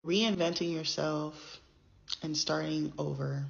reinventing yourself and starting over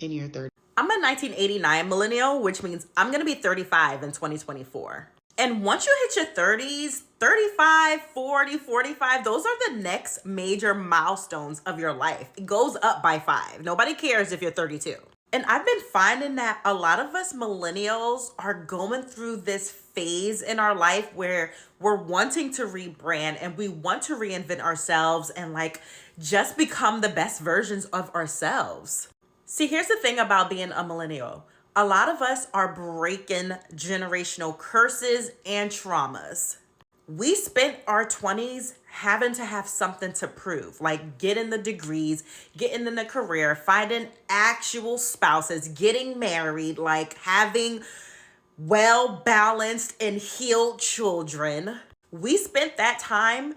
in your 30s. I'm a 1989 millennial, which means I'm going to be 35 in 2024. And once you hit your 30s, 35, 40, 45, those are the next major milestones of your life. It goes up by 5. Nobody cares if you're 32. And I've been finding that a lot of us millennials are going through this phase in our life where we're wanting to rebrand and we want to reinvent ourselves and like just become the best versions of ourselves. See, here's the thing about being a millennial. A lot of us are breaking generational curses and traumas. We spent our 20s having to have something to prove, like getting the degrees, getting in the career, finding actual spouses, getting married, like having well-balanced and healed children. We spent that time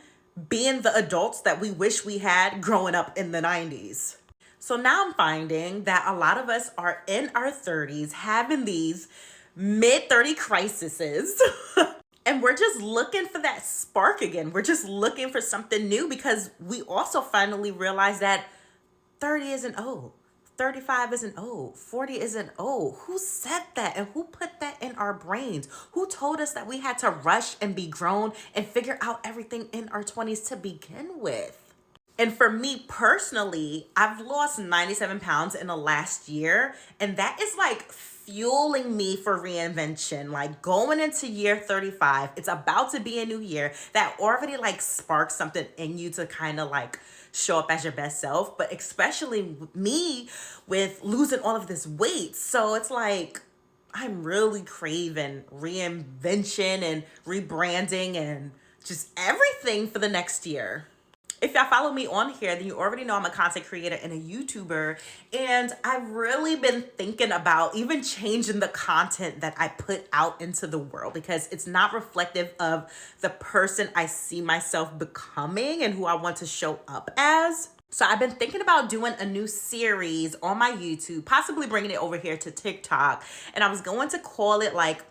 being the adults that we wish we had growing up in the 90s. So now I'm finding that a lot of us are in our 30s having these mid-30 crises. And we're just looking for that spark again. We're just looking for something new because we also finally realize that 30 isn't old. 35 isn't old. 40 isn't old. Who said that and who put that in our brains? Who told us that we had to rush and be grown and figure out everything in our 20s to begin with? And for me personally, I've lost 97 pounds in the last year. And that is like fueling me for reinvention. Like going into year 35, it's about to be a new year. That already like sparks something in you to kind of like show up as your best self. But especially me with losing all of this weight. So it's like, I'm really craving reinvention and rebranding and just everything for the next year. If y'all follow me on here, then you already know I'm a content creator and a YouTuber. And I've really been thinking about even changing the content that I put out into the world because it's not reflective of the person I see myself becoming and who I want to show up as. So I've been thinking about doing a new series on my YouTube, possibly bringing it over here to TikTok. And I was going to call it like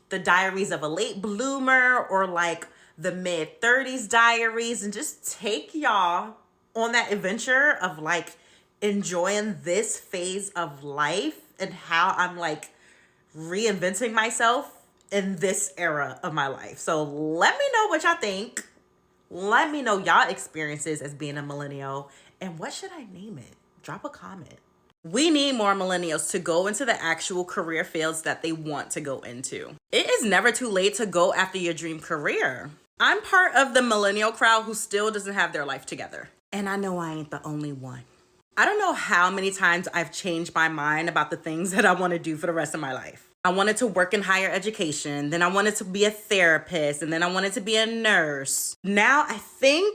the Diaries of a Late Bloomer or like the mid-30s Diaries, and just take y'all on that adventure of like enjoying this phase of life and how I'm like reinventing myself in this era of my life. So let me know what y'all think. Let me know y'all experiences as being a millennial and what should I name it? Drop a comment. We need more millennials to go into the actual career fields that they want to go into. It is never too late to go after your dream career. I'm part of the millennial crowd who still doesn't have their life together. And I know I ain't the only one. I don't know how many times I've changed my mind about the things that I want to do for the rest of my life. I wanted to work in higher education, then I wanted to be a therapist, and then I wanted to be a nurse. Now I think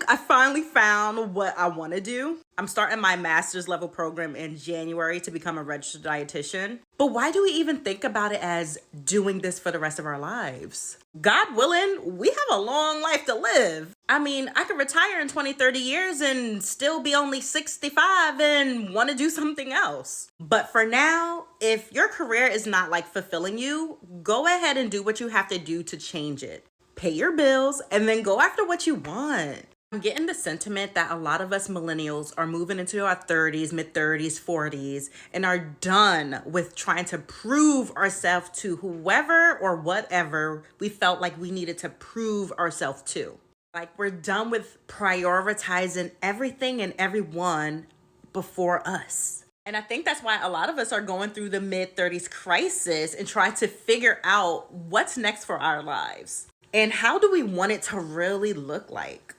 I finally found what I want to do. I'm starting my master's level program in January to become a registered dietitian. But why do we even think about it as doing this for the rest of our lives? God willing, we have a long life to live. I mean, I could retire in 20, 30 years and still be only 65 and want to do something else. But for now, if your career is not like fulfilling you, go ahead and do what you have to do to change it. Pay your bills, and then go after what you want. I'm getting the sentiment that a lot of us millennials are moving into our 30s, mid-30s, 40s, and are done with trying to prove ourselves to whoever or whatever we felt like we needed to prove ourselves to. Like we're done with prioritizing everything and everyone before us. And I think that's why a lot of us are going through the mid-30s crisis and trying to figure out what's next for our lives. And how do we want it to really look like?